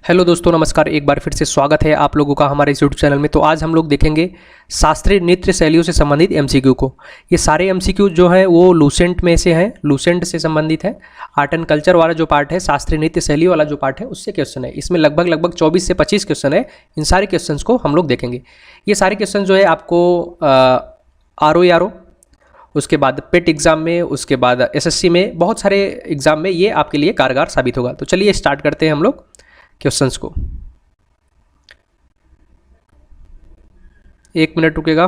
Hello दोस्तों, नमस्कार। एक बार फिर से स्वागत है आप लोगों का हमारे इस यूट्यूब चैनल में। तो आज हम लोग देखेंगे शास्त्रीय नृत्य शैलियों से संबंधित एमसीक्यू को। ये सारे एमसीक्यू जो है वो लूसेंट में से हैं, लूसेंट से संबंधित है। आर्ट एंड कल्चर वाला जो पार्ट है, शास्त्रीय नृत्य शैली वाला जो पार्ट है, उससे क्वेश्चन है। इसमें लगभग 24 से 25 क्वेश्चन है। इन सारे क्वेश्चन को हम लोग देखेंगे। ये सारे क्वेश्चन जो है आपको RO उसके बाद पेट एग्जाम में, उसके बाद SSC में, बहुत सारे एग्जाम में ये आपके लिए कारगर साबित होगा। तो चलिए स्टार्ट करते हैं हम लोग क्वेश्चंस को। एक मिनट रुकेगा।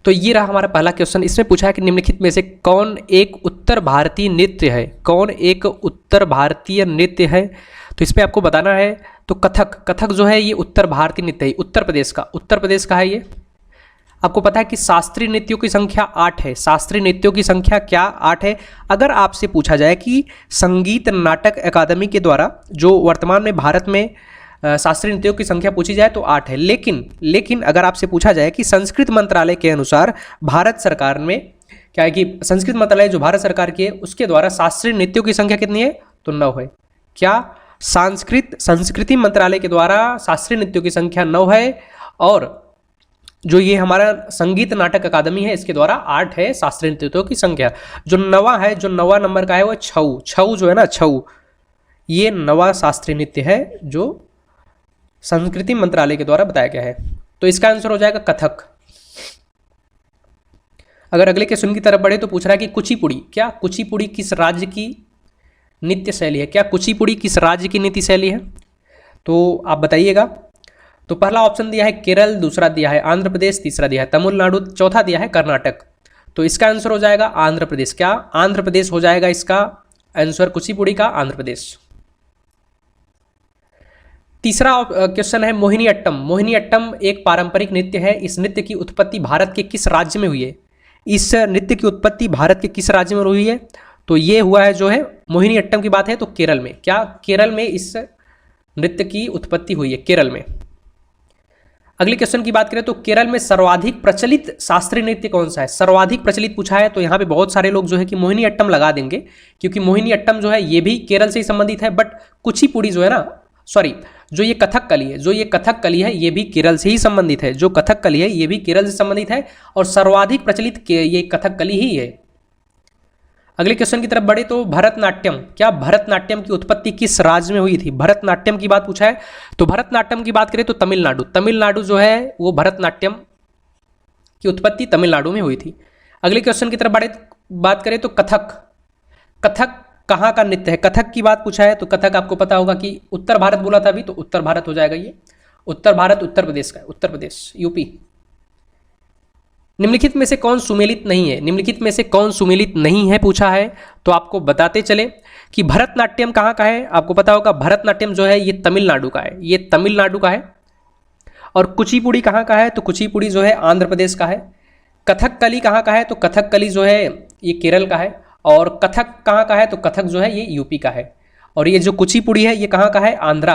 तो ये रहा हमारा पहला क्वेश्चन। इसमें पूछा है कि निम्नलिखित में से कौन एक उत्तर भारतीय नृत्य है? कौन एक उत्तर भारतीय नृत्य है? तो इसमें आपको बताना है। तो कथक जो है ये उत्तर भारतीय नृत्य है, उत्तर प्रदेश का है ये। आपको पता है कि शास्त्रीय नृत्यों की संख्या 8 है। शास्त्रीय नृत्यों की संख्या क्या 8 है? अगर आपसे पूछा जाए कि संगीत नाटक अकादमी के द्वारा जो वर्तमान में भारत में शास्त्रीय नृत्यों की संख्या पूछी जाए तो 8 है। लेकिन अगर आपसे पूछा जाए कि संस्कृत मंत्रालय के अनुसार भारत सरकार में क्या है कि संस्कृत मंत्रालय जो भारत सरकार की है उसके द्वारा शास्त्रीय नृत्यों की संख्या कितनी है? तो 9 है। क्या संस्कृति मंत्रालय के द्वारा शास्त्रीय नृत्यों की संख्या 9 है? और जो ये हमारा संगीत नाटक अकादमी है इसके द्वारा 8 है शास्त्रीय नृत्यों की संख्या। जो नवा नंबर का है वो छऊ जो है ना, छऊ, ये नवा शास्त्रीय नृत्य है जो संस्कृति मंत्रालय के द्वारा बताया गया है। तो इसका आंसर हो जाएगा कथक। अगर अगले क्वेश्चन की तरफ बढ़े तो पूछ रहा है कि कुचिपुड़ी, क्या कुचिपुड़ी किस राज्य की नृत्य शैली है? क्या कुचिपुड़ी किस राज्य की नृत्य शैली है? तो आप बताइएगा। तो पहला ऑप्शन दिया है केरल, दूसरा दिया है आंध्र प्रदेश, तीसरा दिया है तमिलनाडु, चौथा दिया है कर्नाटक। तो इसका आंसर हो जाएगा आंध्र प्रदेश। क्या आंध्र प्रदेश हो जाएगा इसका आंसर? कुचिपुड़ी का आंध्र प्रदेश। तीसरा क्वेश्चन है मोहिनीअट्टम। मोहिनीअट्टम एक पारंपरिक नृत्य है। इस नृत्य की उत्पत्ति भारत के किस राज्य में हुई है? इस नृत्य की उत्पत्ति भारत के किस राज्य में हुई है? तो ये हुआ है जो है मोहिनीअट्टम की बात है तो केरल में। क्या केरल में इस नृत्य की उत्पत्ति हुई है? केरल में। अगले क्वेश्चन की बात करें तो केरल में सर्वाधिक प्रचलित शास्त्रीय नृत्य कौन सा है? सर्वाधिक प्रचलित पूछा है तो यहाँ पे बहुत सारे लोग जो है कि मोहिनीअट्टम लगा देंगे, क्योंकि मोहिनीअट्टम जो है ये भी केरल से ही संबंधित है। बट कुचिपुड़ी जो है ना, सॉरी, जो ये कथकली है ये भी केरल से ही संबंधित है। जो कथकली है ये भी केरल से संबंधित है और सर्वाधिक प्रचलित ये कथकली ही है। अगले क्वेश्चन की तरफ बढ़े तो भरतनाट्यम, क्या भरतनाट्यम की उत्पत्ति किस राज्य में हुई थी? भरतनाट्यम की बात पूछा है तो भरतनाट्यम की बात करें तो तमिलनाडु जो है वो भरतनाट्यम की उत्पत्ति तमिलनाडु में हुई थी। अगले क्वेश्चन की तरफ बढ़े बात करें तो कथक कहाँ का नृत्य है? कथक की बात पूछा है तो कथक आपको पता होगा कि उत्तर भारत बोला था अभी, तो उत्तर भारत हो जाएगा ये। उत्तर भारत उत्तर प्रदेश का है, उत्तर प्रदेश, यूपी। निम्नलिखित में से कौन सुमेलित नहीं है? निम्नलिखित में से कौन सुमेलित नहीं है पूछा है तो आपको बताते चले कि भरतनाट्यम कहाँ का है। आपको पता होगा भरतनाट्यम जो है ये तमिलनाडु का है, ये तमिलनाडु का है। और कुचिपुड़ी कहाँ का है? तो कुचिपुड़ी जो है आंध्र प्रदेश का है। कथकली कहाँ का है? तो कथकली जो है ये केरल का है। और कथक कहाँ का है? तो कथक जो है ये यूपी का है। और ये जो कुचिपुड़ी है ये कहाँ का है? आंध्र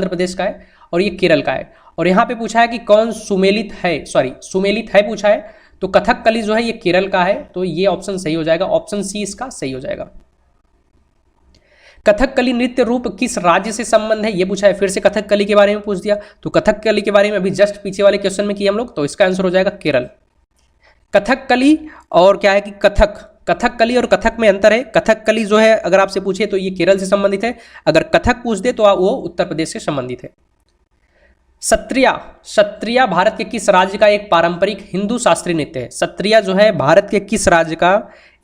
प्रदेश का है और ये केरल का है। और यहाँ पे पूछा है कि कौन सुमेलित है पूछा है तो कथकली जो है ये केरल का है। तो ये ऑप्शन सही हो जाएगा, ऑप्शन सी इसका सही हो जाएगा। कथकली नृत्य रूप किस राज्य से संबंध है ये पूछा है। फिर से कथकली के बारे में पूछ दिया। तो कथकली के बारे में अभी जस्ट पीछे वाले क्वेश्चन में किए हम लोग, तो इसका आंसर हो जाएगा केरल। कथकली और क्या है कि कथकली और कथक में अंतर है। कथकली जो है अगर आपसे पूछे तो ये केरल से संबंधित है, अगर कथक पूछ दे तो वो उत्तर प्रदेश से संबंधित है। सत्रिया भारत के किस राज्य का एक पारंपरिक हिंदू शास्त्रीय नृत्य है? सत्रिया जो है भारत के किस राज्य का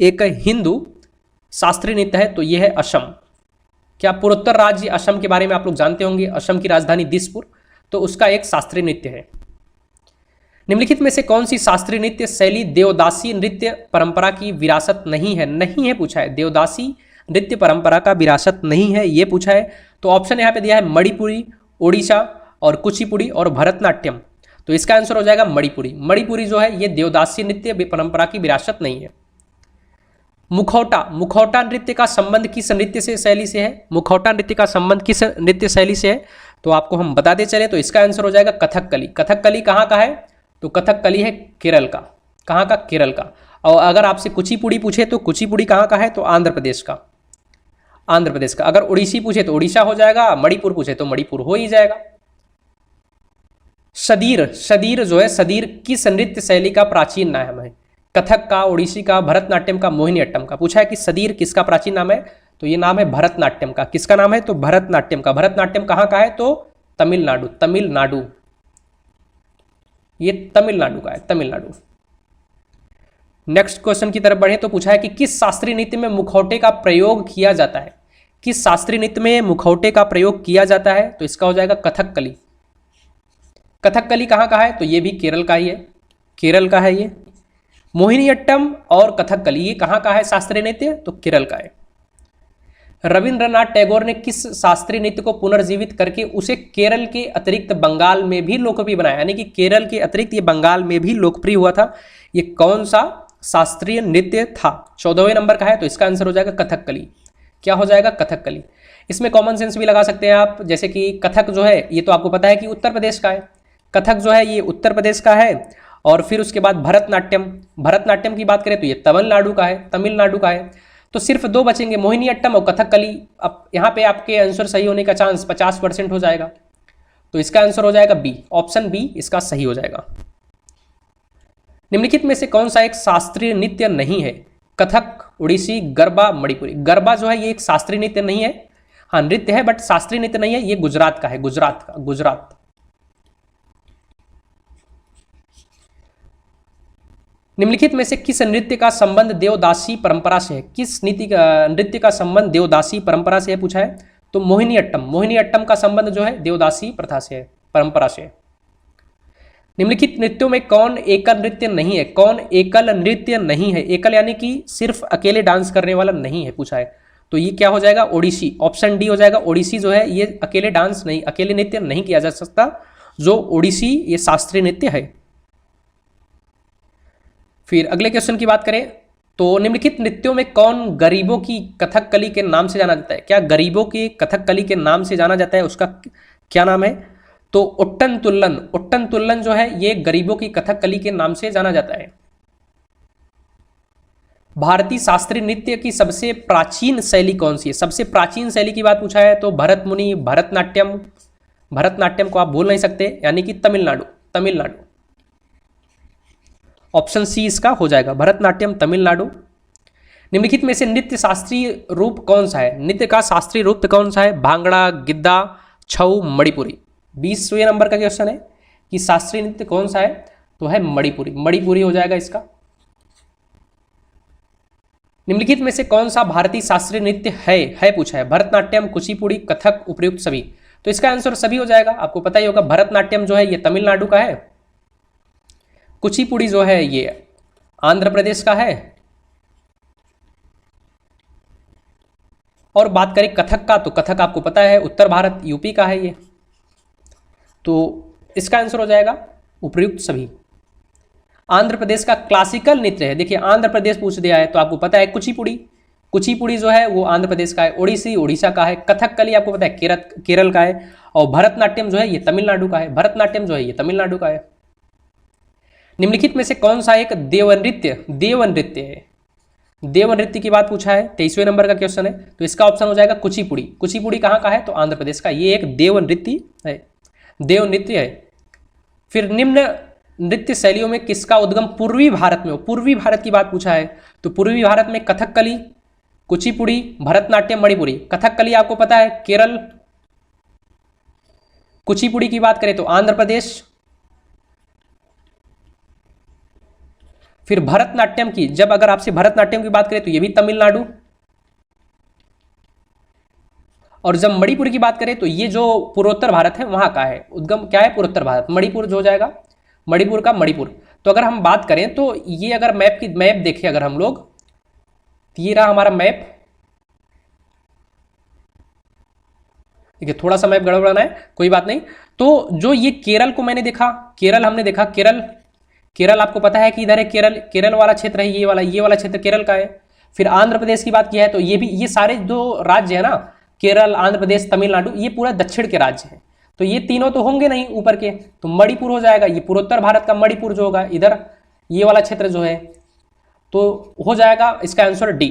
एक हिंदू शास्त्रीय नृत्य है? तो यह है असम। क्या पूर्वोत्तर राज्य असम के बारे में आप लोग जानते होंगे? असम की राजधानी दिसपुर, तो उसका एक शास्त्रीय नृत्य है। निम्नलिखित में से कौन सी शास्त्रीय नृत्य शैली देवदासी नृत्य परंपरा की विरासत नहीं है पूछा है। देवदासी नृत्य परंपरा का विरासत नहीं है ये पूछा है। तो ऑप्शन यहाँ पे दिया है मणिपुरी, ओडिशा और कुचिपुड़ी और भरतनाट्यम। तो इसका आंसर हो जाएगा मणिपुरी जो है ये देवदासी नृत्य परंपरा की विरासत नहीं है। मुखौटा नृत्य का संबंध किस नृत्य से शैली से है? मुखौटा नृत्य का संबंध किस नृत्य शैली से है तो आपको हम बताते चले तो इसका आंसर हो जाएगा कथकली। कथकली कहाँ का है? तो कथकली है केरल का। कहाँ का? केरल का। और अगर आपसे कुचिपुड़ी पूछे तो कुचिपुड़ी कहाँ का है? तो आंध्र प्रदेश का। आंध्र प्रदेश का। अगर उड़ीसी पूछे तो उड़ीसा हो जाएगा, मणिपुर पूछे तो मणिपुर हो ही जाएगा। सदीर, सदीर जो है, सदीर किस नृत्य शैली का प्राचीन नाम है? कथक का, ओडिसी का, भरतनाट्यम का, मोहिनीअट्टम का। पूछा है कि सदीर किसका प्राचीन नाम है, तो ये नाम है भरतनाट्यम का। किसका नाम है, तो भरतनाट्यम का। भरतनाट्यम कहाँ का है, तो तमिलनाडु, तमिलनाडु, ये तमिलनाडु का है, तमिलनाडु। नेक्स्ट क्वेश्चन की तरफ बढ़े तो पूछा है कि किस शास्त्रीय नृत्य में मुखौटे का प्रयोग किया जाता है? किस शास्त्रीय नृत्य में मुखौटे का प्रयोग किया जाता है, तो इसका हो जाएगा कथकली। कथकली कहाँ का है, तो ये भी केरल का ही है, केरल का है ये। मोहिनीअट्टम और कथकली ये कहाँ का है शास्त्रीय नृत्य, तो केरल का है। रविंद्रनाथ टैगोर ने किस शास्त्रीय नृत्य को पुनर्जीवित करके उसे केरल के अतिरिक्त बंगाल में भी लोकप्रिय बनाया? यानी कि केरल के अतिरिक्त ये बंगाल में भी लोकप्रिय हुआ था। ये कौन सा शास्त्रीय नृत्य था? 14वें नंबर का है, तो इसका आंसर हो जाएगा कथकली। क्या हो जाएगा, कथकली। इसमें कॉमन सेंस भी लगा सकते हैं आप, जैसे कि कथक जो है ये तो आपको पता है कि उत्तर प्रदेश का है, कथक जो है ये उत्तर प्रदेश का है। और फिर उसके बाद भरतनाट्यम, भरतनाट्यम की बात करें तो ये तमिलनाडु का है, तमिलनाडु का है। तो सिर्फ दो बचेंगे, मोहिनीअट्टम और कथकली। अब यहाँ पे आपके आंसर सही होने का चांस 50% हो जाएगा, तो इसका आंसर हो जाएगा बी, ऑप्शन बी इसका सही हो जाएगा। निम्नलिखित में से कौन सा एक शास्त्रीय नृत्य नहीं है? कथक, उड़ीसी, गरबा, मणिपुरी। गरबा जो है ये एक शास्त्रीय नृत्य नहीं है, हाँ नृत्य है बट शास्त्रीय नृत्य नहीं है, ये गुजरात का है, गुजरात का, गुजरात। निम्नलिखित में से किस नृत्य का संबंध देवदासी परंपरा से है? किस नृत्य का संबंध देवदासी परंपरा से है पूछा है, तो मोहिनीअट्टम, मोहिनीअट्टम का संबंध जो है देवदासी प्रथा से है, परंपरा से। निम्नलिखित नृत्यों में कौन एकल नृत्य नहीं है? कौन एकल नृत्य नहीं है? एकल यानी कि सिर्फ अकेले डांस करने वाला नहीं है पूछा है, तो ये क्या हो जाएगा, ओडिसी, ऑप्शन डी हो जाएगा। ओडिसी जो है ये अकेले डांस नहीं, अकेले नृत्य नहीं किया जा सकता, जो ओडिसी ये शास्त्रीय नृत्य है। फिर अगले क्वेश्चन की बात करें तो निम्नलिखित नृत्यों में कौन गरीबों की कथकली के नाम से जाना जाता है? क्या गरीबों की कथकली के नाम से जाना जाता है, उसका क्या नाम है? तो उट्टन तुल्लन, उट्टन तुल्लन जो है ये गरीबों की कथकली के नाम से जाना जाता है। भारतीय शास्त्रीय नृत्य की सबसे प्राचीन शैली कौन सी है? सबसे प्राचीन शैली की बात पूछा है तो भरत मुनि, भरतनाट्यम, भरतनाट्यम को आप भूल नहीं सकते, यानी कि तमिलनाडु, तमिलनाडु। ऑप्शन सी इसका हो जाएगा, भरतनाट्यम, तमिलनाडु। निम्नलिखित में से नृत्य शास्त्रीय रूप कौन सा है? नृत्य का शास्त्रीय रूप कौन सा है? भांगड़ा, गिद्दा, छऊ, मणिपुरी। 20वें नंबर का क्वेश्चन है कि शास्त्रीय नृत्य कौन सा है, तो है मणिपुरी, मणिपुरी हो जाएगा इसका। निम्नलिखित में से कौन सा भारतीय शास्त्रीय नृत्य है पूछा है? भरतनाट्यम, कुचिपुड़ी, कथक, उपयुक्त सभी। तो इसका आंसर सभी हो जाएगा, आपको पता ही होगा। भरतनाट्यम जो है ये तमिलनाडु का है, कुचिपुड़ी जो है ये आंध्र प्रदेश का है, और बात करें कथक का तो कथक आपको पता है उत्तर भारत, यूपी का है ये, तो इसका आंसर हो जाएगा उपयुक्त सभी। आंध्र प्रदेश का क्लासिकल नृत्य है, देखिए आंध्र प्रदेश पूछ दिया है तो आपको पता है कुचिपुड़ी, कुचिपुड़ी जो है वो आंध्र प्रदेश का है। ओडिसी उड़ीसा का है। कथकली आपको पता है केरल का है। और भरतनाट्यम जो है ये तमिलनाडु का है, भरतनाट्यम जो है ये तमिलनाडु का है। निम्नलिखित में से कौन सा एक देवनृत्य है? देवनृत्य की बात पूछा है, 23वें नंबर का क्वेश्चन है, तो इसका ऑप्शन हो जाएगा कुचिपुड़ी। कुचिपुड़ी कहाँ का है, तो आंध्र प्रदेश का, ये एक देवनृत्य है, देवनृत्य है। फिर निम्न नृत्य शैलियों में किसका उद्गम पूर्वी भारत में हो? पूर्वी भारत की बात पूछा है, तो पूर्वी भारत में कथकली, कुचिपुड़ी, भरतनाट्यम, मणिपुरी। कथकली आपको पता है केरल, कुचिपुड़ी की बात करें तो आंध्र प्रदेश, फिर भरतनाट्यम की, जब अगर आपसे भरतनाट्यम की बात करें तो ये भी तमिलनाडु, और जब मणिपुर की बात करें तो ये जो पूर्वोत्तर भारत है वहां का है, उद्गम क्या है, पूर्वोत्तर भारत, मणिपुर जो हो जाएगा, मणिपुर का मणिपुर। तो अगर हम बात करें तो ये अगर मैप देखें अगर हम लोग, तो ये रहा हमारा मैप, देखिए थोड़ा सा मैप गड़बड़ाना है, कोई बात नहीं। तो जो ये केरल को मैंने देखा, केरल हमने देखा, केरल आपको पता है कि इधर है केरल वाला क्षेत्र है, ये वाला क्षेत्र केरल का है। फिर आंध्र प्रदेश की बात की है तो ये भी, ये सारे जो राज्य है ना, केरल, आंध्र प्रदेश, तमिलनाडु, ये पूरा दक्षिण के राज्य हैं। तो ये तीनों तो होंगे नहीं ऊपर के, तो मणिपुर हो जाएगा, ये पूर्वोत्तर भारत का मणिपुर जो होगा, इधर ये वाला क्षेत्र जो है, तो हो जाएगा इसका आंसर डी।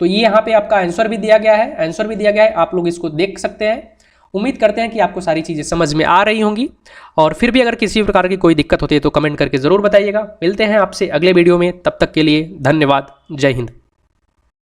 तो ये यहाँ पे आपका आंसर भी दिया गया है, आंसर भी दिया गया है, आप लोग इसको देख सकते हैं। उम्मीद करते हैं कि आपको सारी चीज़ें समझ में आ रही होंगी, और फिर भी अगर किसी प्रकार की कोई दिक्कत होती है तो कमेंट करके ज़रूर बताइएगा। मिलते हैं आपसे अगले वीडियो में, तब तक के लिए धन्यवाद। जय हिंद।